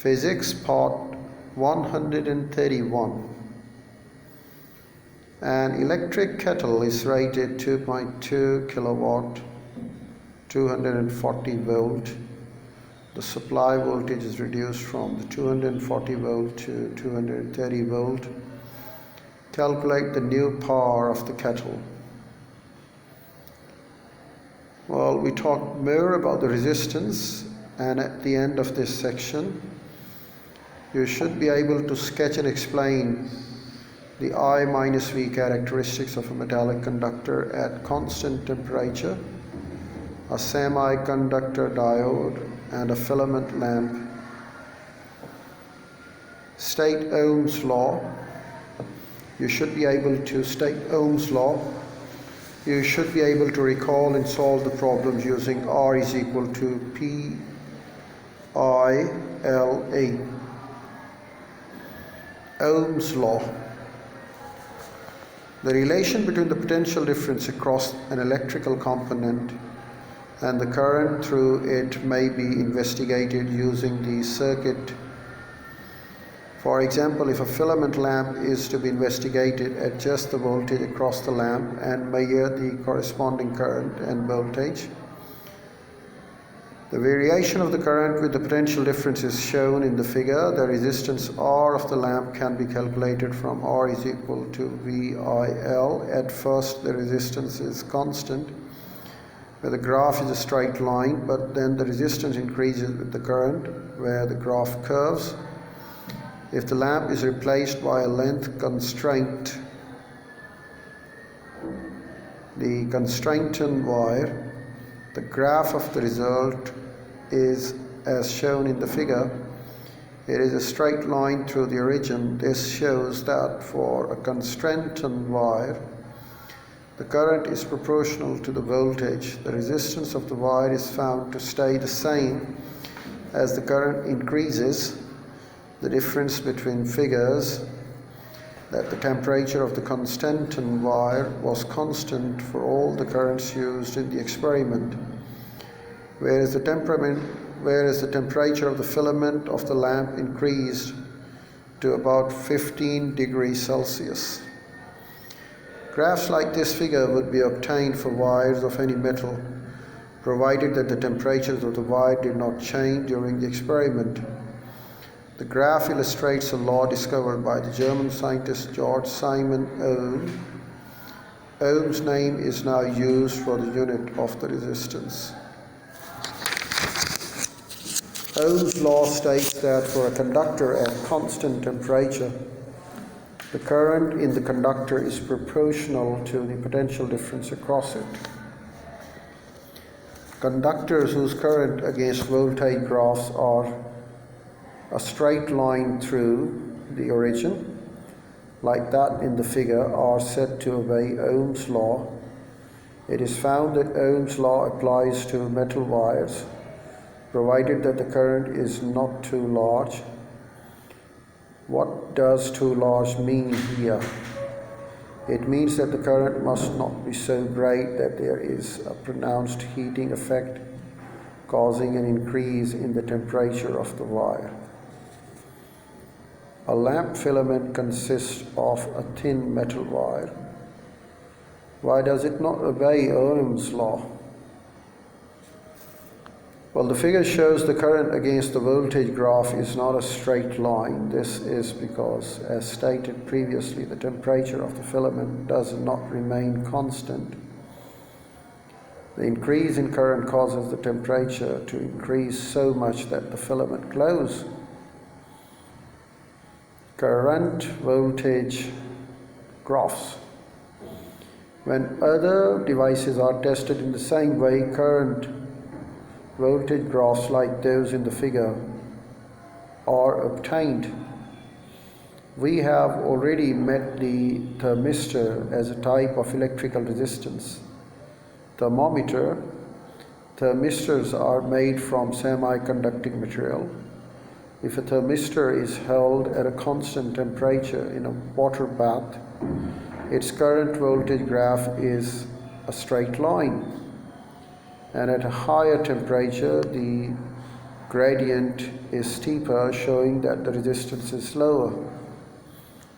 Physics Part 131. An electric kettle is rated 2.2 kilowatt, 240 volt. The supply voltage is reduced from the 240 volt to 230 volt. Calculate the new power of the kettle. Well, we talked more about the resistance, and at the end of this section you should be able to sketch and explain the I minus V characteristics of a metallic conductor at constant temperature, a semiconductor diode, and a filament lamp. State Ohm's law. You should be able to state Ohm's law. You should be able to recall and solve the problems using R is equal to P-I-L-A. Ohm's law. The relation between the potential difference across an electrical component and the current through it may be investigated using the circuit. For example, if a filament lamp is to be investigated, adjust the voltage across the lamp and measure the corresponding current and voltage. The variation of the current with the potential difference is shown in the figure. The resistance R of the lamp can be calculated from R is equal to VIL. At first the resistance is constant, where the graph is a straight line, but then the resistance increases with the current, where the graph curves. If the lamp is replaced by a length constraint, the constrained wire, the graph of the result is as shown in the figure. It is a straight line through the origin. This shows that for a constrained wire, the current is proportional to the voltage. The resistance of the wire is found to stay the same as the current increases. The difference between figures that the temperature of the constant wire was constant for all the currents used in the experiment, whereas the temperature of the filament of the lamp increased to about 15 degrees Celsius. Graphs like this figure would be obtained for wires of any metal, provided that the temperatures of the wire did not change during the experiment. The graph illustrates a law discovered by the German scientist George Simon Ohm. Ohm's name is now used for the unit of the resistance. Ohm's law states that for a conductor at constant temperature, the current in the conductor is proportional to the potential difference across it. Conductors whose current against voltage graphs are a straight line through the origin, like that in the figure, are said to obey Ohm's law. It is found that Ohm's law applies to metal wires, provided that the current is not too large. What does too large mean here? It means that the current must not be so great that there is a pronounced heating effect, causing an increase in the temperature of the wire. A lamp filament consists of a thin metal wire. Why does it not obey Ohm's law? Well, the figure shows the current against the voltage graph is not a straight line. This is because, as stated previously, the temperature of the filament does not remain constant. The increase in current causes the temperature to increase so much that the filament glows. Current voltage graphs. When other devices are tested in the same way, current voltage graphs like those in the figure are obtained. We have already met the thermistor as a type of electrical resistance. Thermometer. Thermistors are made from semiconducting material. If a thermistor is held at a constant temperature in a water bath, its current voltage graph is a straight line. And at a higher temperature, the gradient is steeper, showing that the resistance is lower.